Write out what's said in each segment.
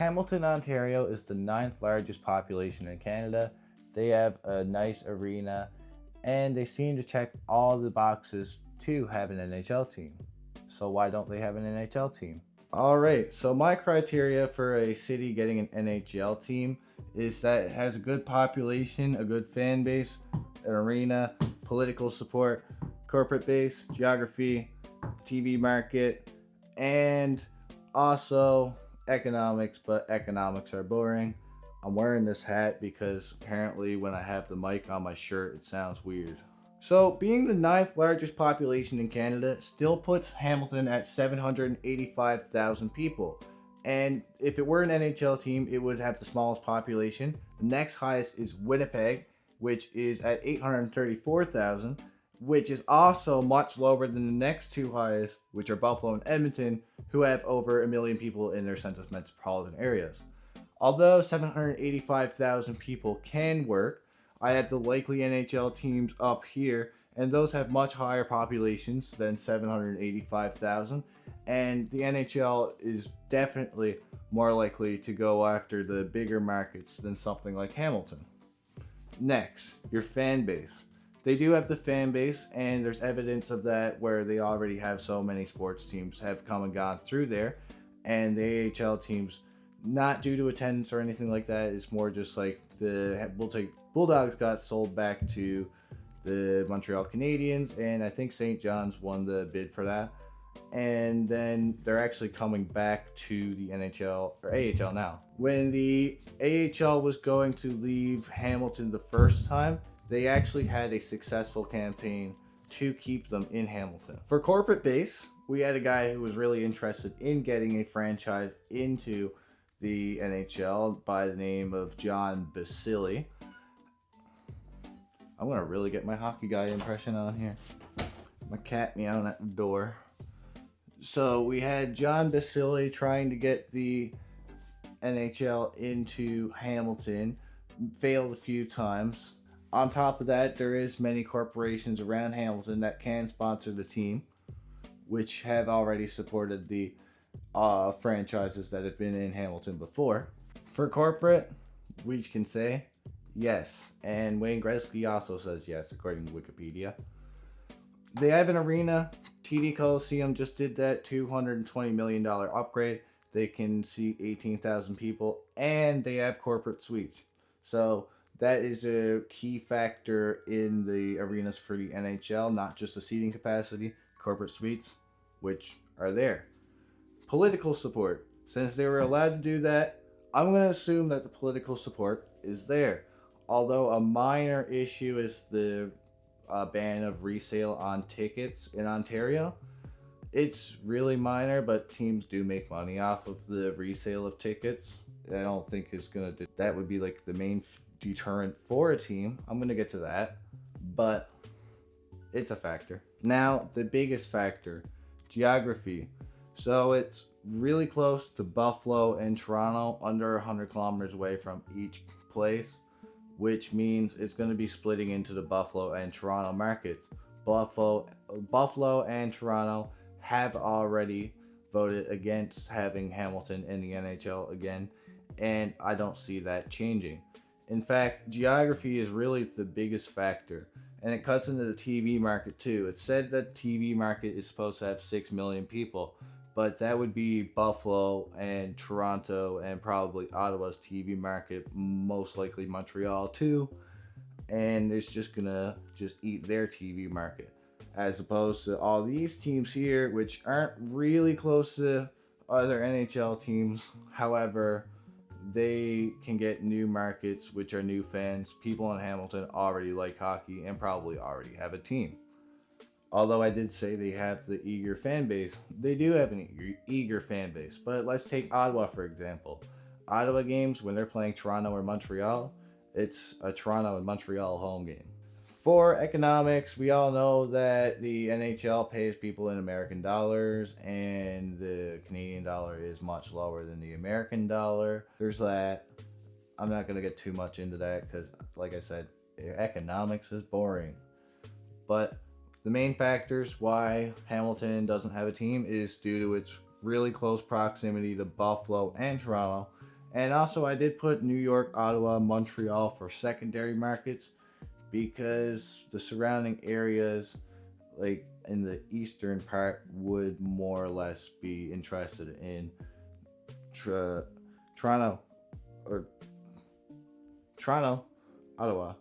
Hamilton, Ontario is the 9th largest population in Canada. They have a nice arena and they seem to check all the boxes to have an NHL team. So why don't they have an NHL team? Alright, so my criteria for a city getting an NHL team is that it has a good population, a good fan base, an arena, political support, corporate base, geography, TV market, and also economics, but economics are boring. I'm wearing this hat because apparently when I have the mic on my shirt, it sounds weird. So, being the 9th largest population in Canada still puts Hamilton at 785,000 people. And if it were an NHL team, it would have the smallest population. The next highest is Winnipeg, which is at 834,000, which is also much lower than the next two highest, which are Buffalo and Edmonton, who have over 1 million people in their central metropolitan areas. Although 785,000 people can work, I have the likely NHL teams up here, and those have much higher populations than 785,000, and the NHL is definitely more likely to go after the bigger markets than something like Hamilton. Next, your fan base. They do have the fan base, and there's evidence of that where they already have so many sports teams have come and gone through there, and the AHL teams, not due to attendance or anything like that, it's more just like the Bulldogs got sold back to the Montreal Canadiens, and I think St. John's won the bid for that. And then they're actually coming back to the NHL or AHL now. When the AHL was going to leave Hamilton the first time, they actually had a successful campaign to keep them in Hamilton. For corporate base, we had a guy who was really interested in getting a franchise into the NHL by the name of John Basile. I'm gonna really get my hockey guy impression on here. My cat meowing at the door. So we had John Basile trying to get the NHL into Hamilton, failed a few times. On top of that, there is many corporations around Hamilton that can sponsor the team, which have already supported the franchises that have been in Hamilton before. For corporate, we can say yes, and Wayne Gretzky also says yes, according to Wikipedia. They have an arena. TD Coliseum just did that $220 million upgrade. They can seat 18,000 people, and they have corporate suites. So that is a key factor in the arenas for the NHL, not just the seating capacity, corporate suites, which are there. Political support. Since they were allowed to do that, I'm going to assume that the political support is there. Although a minor issue is the ban of resale on tickets in Ontario. It's really minor, but teams do make money off of the resale of tickets. I don't think it's going to... That would be like the main deterrent for a team. I'm going to get to that, but it's a factor. Now, the biggest factor, geography. So it's really close to Buffalo and Toronto, under 100 kilometers away from each place, which means it's going to be splitting into the Buffalo and Toronto markets. Buffalo and Toronto have already voted against having Hamilton in the NHL again, and I don't see that changing. In fact, geography is really the biggest factor, and it cuts into the TV market too. It's said that the TV market is supposed to have 6 million people, but that would be Buffalo and Toronto and probably Ottawa's TV market, most likely Montreal too, and it's just gonna eat their TV market, as opposed to all these teams here, which aren't really close to other NHL teams. However, they can get new markets, which are new fans. People in Hamilton already like hockey and probably already have a team. Although I did say they have the eager fan base, they do have an eager fan base. But let's take Ottawa, for example. Ottawa games, when they're playing Toronto or Montreal, it's a Toronto and Montreal home game. For economics, we all know that the NHL pays people in American dollars, and the Canadian dollar is much lower than the American dollar. There's that. I'm not going to get too much into that because, like I said, economics is boring. But the main factors why Hamilton doesn't have a team is due to its really close proximity to Buffalo and Toronto, And also I did put New York, Ottawa, Montreal for secondary markets because the surrounding areas, like in the eastern part, would more or less be interested in Toronto, or Toronto, Ottawa,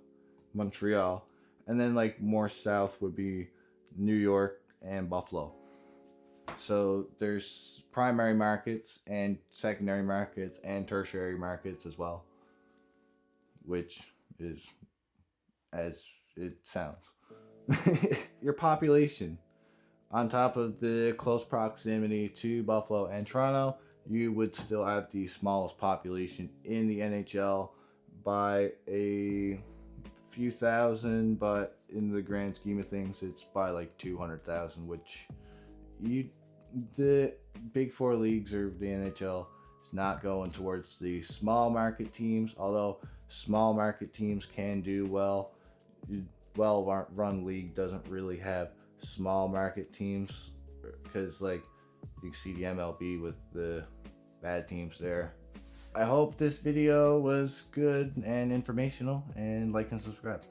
Montreal, and then like more south would be New York and Buffalo. So there's primary markets and secondary markets and tertiary markets as well, which is as it sounds. Your population, on top of the close proximity to Buffalo and Toronto, you would still have the smallest population in the NHL by a few thousand, but in the grand scheme of things, it's by like 200,000, which the big four leagues or the NHL is not going towards the small market teams, although small market teams can do well. Well run league doesn't really have small market teams because, like, you see the MLB with the bad teams there. I hope this video was good and informational, and like and subscribe.